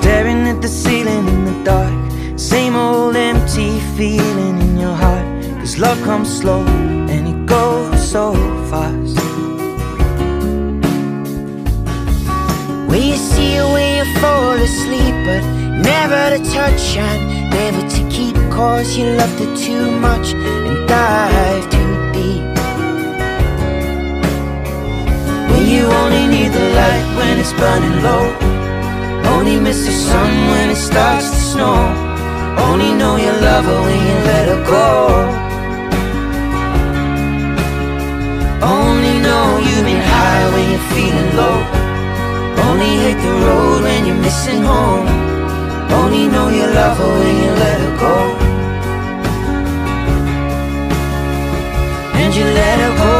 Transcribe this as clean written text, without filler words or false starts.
staring at the ceiling in the dark. Same old empty feeling in your heart. 'Cause love comes slow and it goes so fast. When you see it when you fall asleep, but never to touch and never to keep, 'cause you loved it too much and dive too deep. When you only need the light when it's burning low, only miss the sun when it starts to snow, only know you love her when you let her go, only know you've been high when you're feeling low, only hate the road when you're missing home, only know you love her when you let her go, and you let her go.